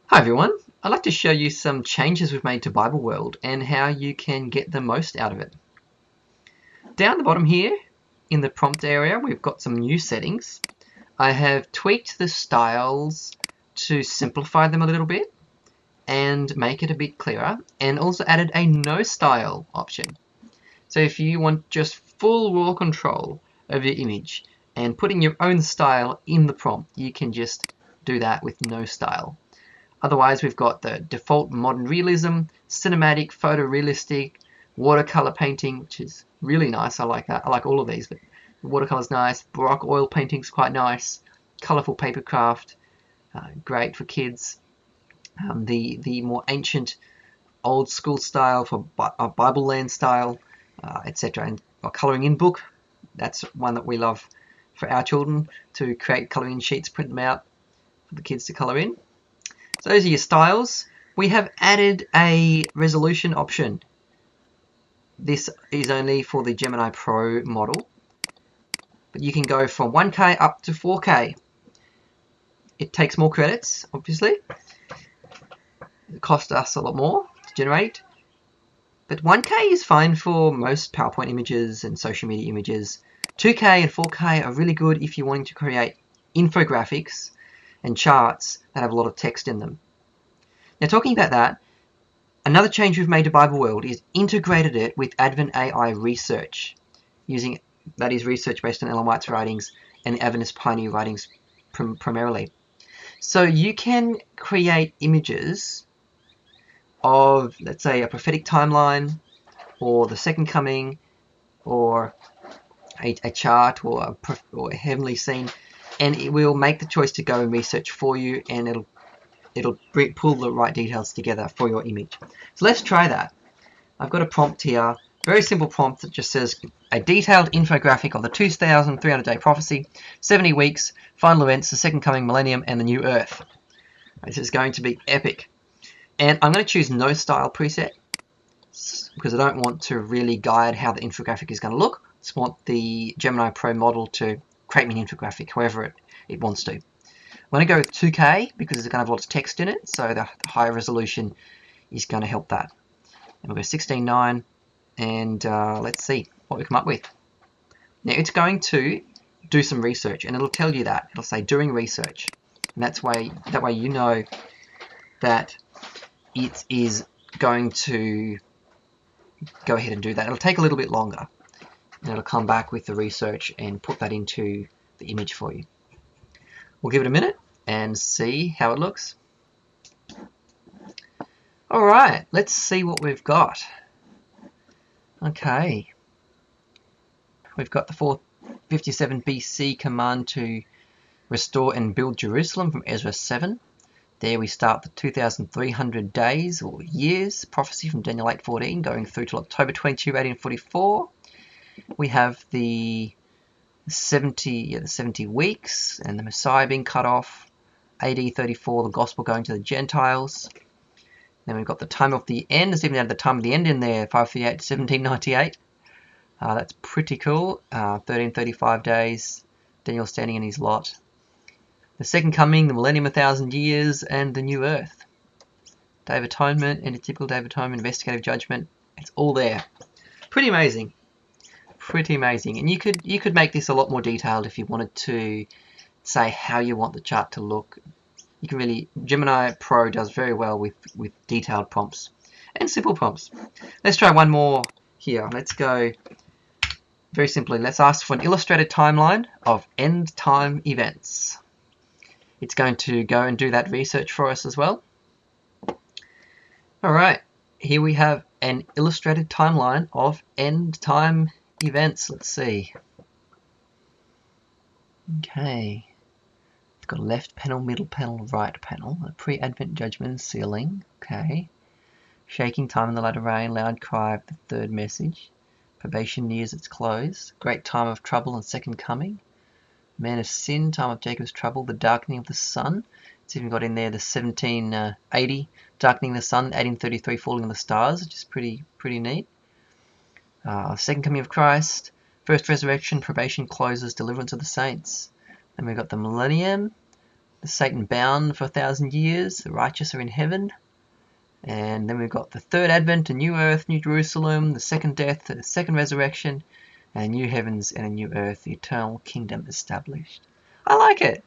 Hi everyone, I'd like to show you some changes we've made to Bible World and how you can get the most out of it. Down the bottom here in the prompt area we've got some new settings. I have tweaked the styles to simplify them a little bit and make it a bit clearer, and also added a no style option. So if you want just full raw control of your image and putting your own style in the prompt, you can just do that with no style. Otherwise, we've got the default modern realism, cinematic, photorealistic, watercolor painting, which is really nice. I like that. I like all of these, but the watercolor's nice. Baroque oil painting's quite nice. Colorful paper craft, great for kids. The more ancient, old school style for Bible land style, etc. And a coloring in book, that's one that we love for our children, to create coloring in sheets, print them out for the kids to color in. So those are your styles. We have added a resolution option. This is only for the Gemini Pro model, but you can go from 1K up to 4K. It takes more credits, obviously. It costs us a lot more to generate, but 1K is fine for most PowerPoint images and social media images. 2K and 4K are really good if you're wanting to create infographics and charts that have a lot of text in them. Now, talking about that, another change we've made to Bible World is integrated it with Advent AI research, using, that is, research based on Ellen White's writings and the Adventist Pioneer writings primarily. So you can create images of, let's say, a prophetic timeline, or the second coming, or a chart, or a heavenly scene, and it will make the choice to go and research for you, and it'll pull the right details together for your image. So let's try that. I've got a prompt here, very simple prompt that just says a detailed infographic of the 2,300-day prophecy, 70 weeks, final events, the second coming millennium, and the new earth. This is going to be epic. And I'm going to choose no style preset because I don't want to really guide how the infographic is going to look. I just want the Gemini Pro model to create me an infographic however it wants to. I'm going to go with 2K because it's going to have lots of text in it, so the higher resolution is going to help that. And we'll go 16:9, and let's see what we come up with. Now it's going to do some research, and it'll tell you that. It'll say doing research, and that way you know that it is going to go ahead and do that. It'll take a little bit longer, and it'll come back with the research and put that into the image for you. We'll give it a minute and see how it looks. Alright, let's see what we've got. Okay. We've got the 457 BC command to restore and build Jerusalem from Ezra 7. There we start the 2,300 days or years prophecy from Daniel 8:14 going through to October 22, 1844. We have the 70 weeks and the Messiah being cut off. AD 34, the gospel going to the Gentiles. Then we've got the time of the end. There's even added the time of the end in there, 538 to 1798. That's pretty cool. 1335 days, Daniel standing in his lot. The second coming, the millennium, 1,000 years, and the new earth. Day of Atonement, and a typical Day of Atonement, investigative judgment. It's all there. Pretty amazing. Pretty amazing. And you could make this a lot more detailed if you wanted to say how you want the chart to look. You can really, Gemini Pro does very well with detailed prompts and simple prompts. Let's try one more here. Let's go very simply. Let's ask for an illustrated timeline of end time events. It's going to go and do that research for us as well. Alright, here we have an illustrated timeline of end time events. Let's see. Okay. It's got a left panel, middle panel, right panel. A pre-advent judgment sealing. Okay. Shaking time in the latter rain, loud cry of the third message. Probation nears its close. Great time of trouble and second coming. Man of sin, time of Jacob's trouble, the darkening of the sun. It's even got in there the 1780 darkening the sun, 1833 falling of the stars, which is pretty neat. Second coming of Christ, first resurrection, probation closes, deliverance of the saints. Then we've got the millennium, the Satan bound for 1,000 years, the righteous are in heaven. And then we've got the third advent, a new earth, new Jerusalem, the second death, the second resurrection, and new heavens and a new earth, the eternal kingdom established. I like it.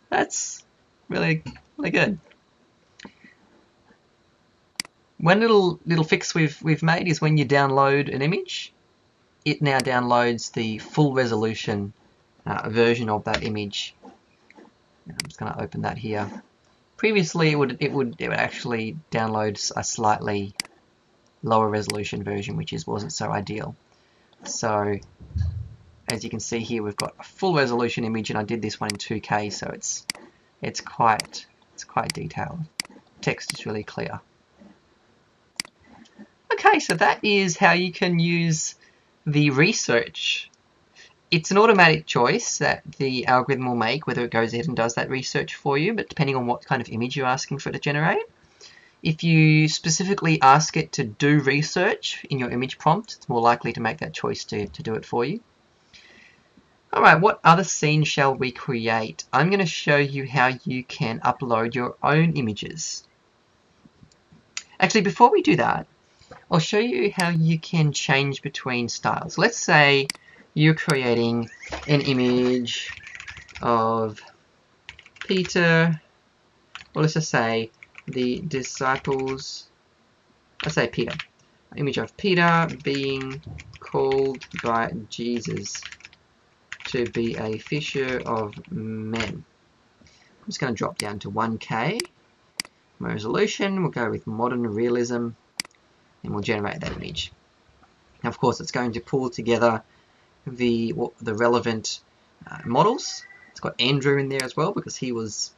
That's really, really good. One little fix we've made is when you download an image, it now downloads the full resolution version of that image. I'm just going to open that here. Previously, it would actually download a slightly lower resolution version, which wasn't so ideal. So, as you can see here, we've got a full resolution image, and I did this one in 2K, so it's quite detailed. Text is really clear. Okay, so that is how you can use the research. It's an automatic choice that the algorithm will make, whether it goes ahead and does that research for you, but depending on what kind of image you're asking for it to generate. If you specifically ask it to do research in your image prompt, it's more likely to make that choice to do it for you. Alright, what other scene shall we create? I'm going to show you how you can upload your own images. Actually, before we do that, I'll show you how you can change between styles. Let's say you're creating an image of Peter, or let's just say the disciples, let's say Peter. An image of Peter being called by Jesus to be a fisher of men. I'm just going to drop down to 1K. My resolution, we'll go with modern realism, and we'll generate that image. Now, of course, it's going to pull together the relevant models. It's got Andrew in there as well because he was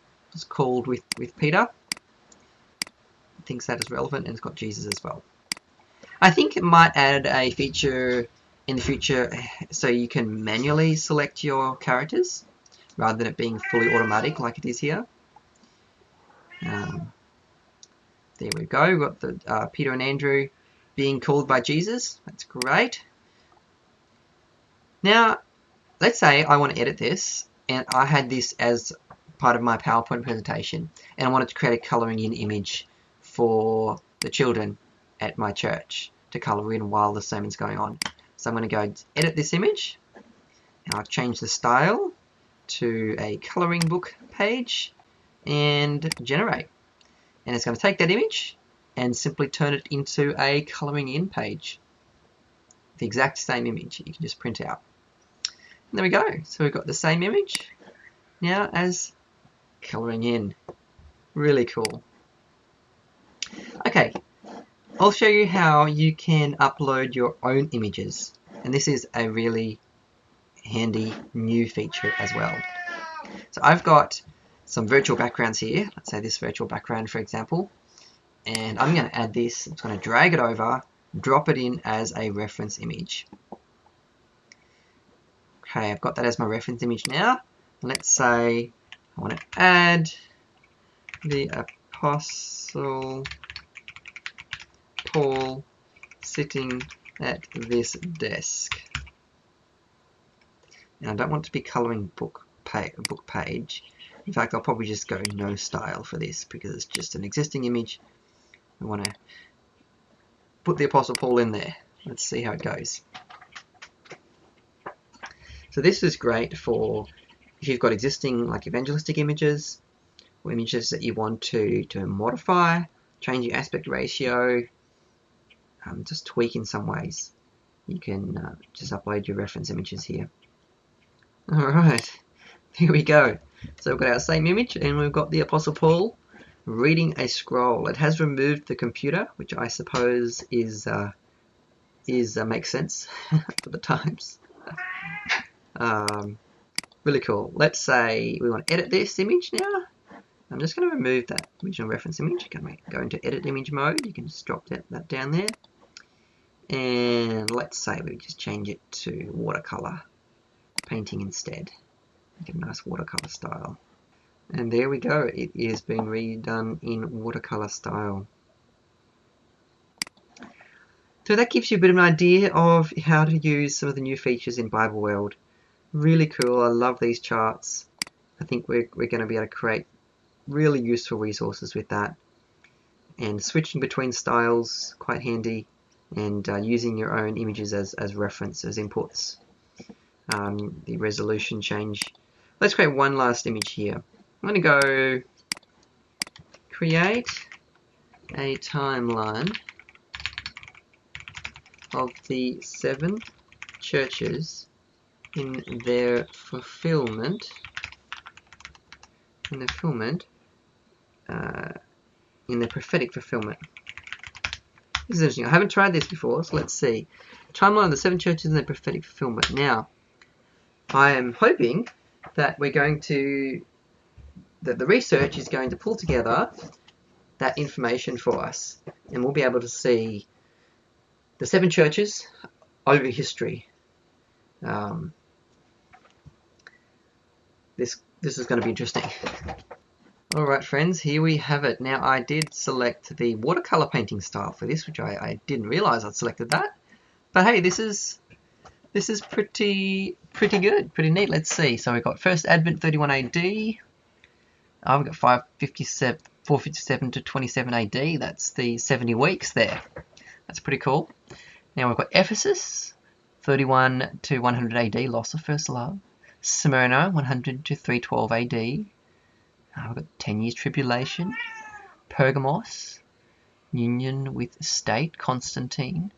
called with Peter. It thinks that is relevant, and it's got Jesus as well. I think it might add a feature in the future so you can manually select your characters rather than it being fully automatic like it is here. There we go. We've got the Peter and Andrew being called by Jesus. That's great. Now, let's say I want to edit this, and I had this as part of my PowerPoint presentation, and I wanted to create a colouring in image for the children at my church to colour in while the sermon's going on. So I'm going to go edit this image, and I've changed the style to a colouring book page, and generate. And it's going to take that image and simply turn it into a colouring in page. The exact same image you can just print out. And there we go. So we've got the same image now as colouring in. Really cool. Okay, I'll show you how you can upload your own images. And this is a really handy new feature as well. So I've got some virtual backgrounds here. Let's say this virtual background, for example. And I'm going to add this. I'm going to drag it over, drop it in as a reference image. Okay, I've got that as my reference image now. Let's say I want to add the Apostle Paul sitting at this desk. Now I don't want to be colouring book page. In fact, I'll probably just go no style for this because it's just an existing image. We want to put the Apostle Paul in there. Let's see how it goes. So this is great for if you've got existing like evangelistic images or images that you want to modify, change your aspect ratio, just tweak in some ways. You can just upload your reference images here. Alright, here we go. So we've got our same image and we've got the Apostle Paul reading a scroll. It has removed the computer, which I suppose is makes sense for the times. Really cool. Let's say we want to edit this image now. I'm just going to remove that original reference image. You can go into edit image mode. You can just drop that down there. And let's say we just change it to watercolor painting instead. Make a nice watercolor style. And there we go. It is being redone in watercolor style. So that gives you a bit of an idea of how to use some of the new features in Bible World. Really cool. I love these charts. I think we're going to be able to create really useful resources with that. And switching between styles, quite handy, and using your own images as reference, as inputs. The resolution change. Let's create one last image here. I'm going to go create a timeline of the 7 churches in their fulfillment, in their prophetic fulfillment. This is interesting. I haven't tried this before, so let's see. Timeline of the 7 churches in their prophetic fulfillment. Now, I am hoping that the research is going to pull together that information for us, and we'll be able to see the 7 churches over history. This is going to be interesting. Alright friends, here we have it. Now I did select the watercolor painting style for this, which I didn't realize I'd selected that. But hey, this is pretty good, pretty neat. Let's see. So we've got first Advent 31 AD. We've got 457 to 27 AD. That's the 70 weeks there. That's pretty cool. Now we've got Ephesus 31 to 100 AD, loss of first love. Smyrna 100 to 312 AD. We've got 10 years tribulation. Pergamos, union with state, Constantine.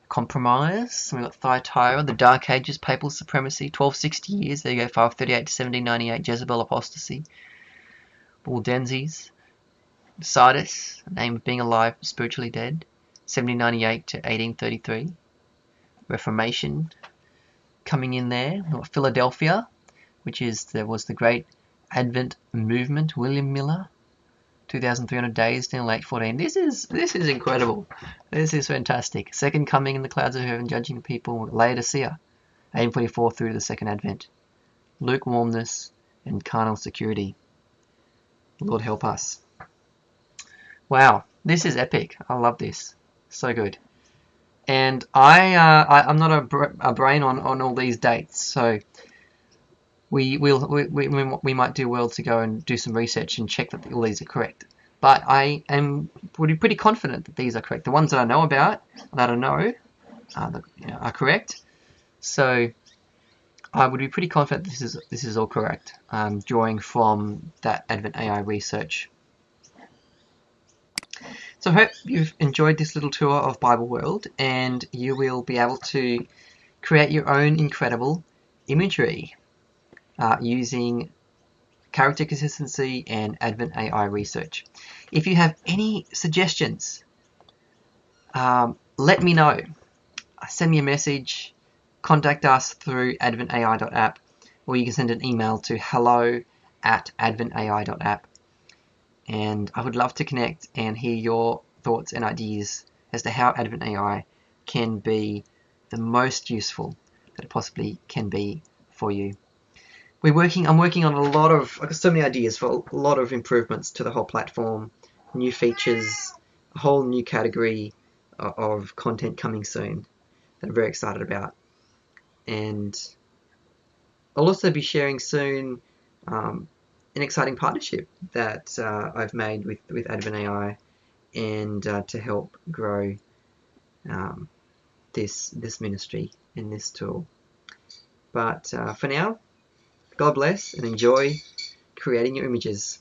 Compromise. We've got Thyatira, the Dark Ages, papal supremacy, 1260 years. There you go, 538 to 1798, Jezebel apostasy. Waldenses. Sardis, name of being alive, spiritually dead, 1798 to 1833. Reformation coming in there. We've got Philadelphia, which was the great Advent movement. William Miller, 2,300 days till late 14. This is incredible. This is fantastic. Second coming in the clouds of heaven, judging the people. Laodicea, 1844 through to the second Advent. Lukewarmness and carnal security. Lord help us. Wow, this is epic. I love this. So good. And I'm not a brain on all these dates, so we might do well to go and do some research and check that all these are correct. But I am pretty confident that these are correct. The ones that I know about, that I know, are correct. So I would be pretty confident this is all correct. Drawing from that Advent AI research. So I hope you've enjoyed this little tour of Bible World, and you will be able to create your own incredible imagery using character consistency and Advent AI research. If you have any suggestions, let me know. Send me a message, contact us through adventai.app, or you can send an email to hello@adventai.app. And I would love to connect and hear your thoughts and ideas as to how Advent AI can be the most useful that it possibly can be for you. I'm working on I've got so many ideas for a lot of improvements to the whole platform, new features, a whole new category of content coming soon that I'm very excited about. And I'll also be sharing soon an exciting partnership that I've made with Advent AI, and to help grow this ministry and this tool. But for now, God bless and enjoy creating your images.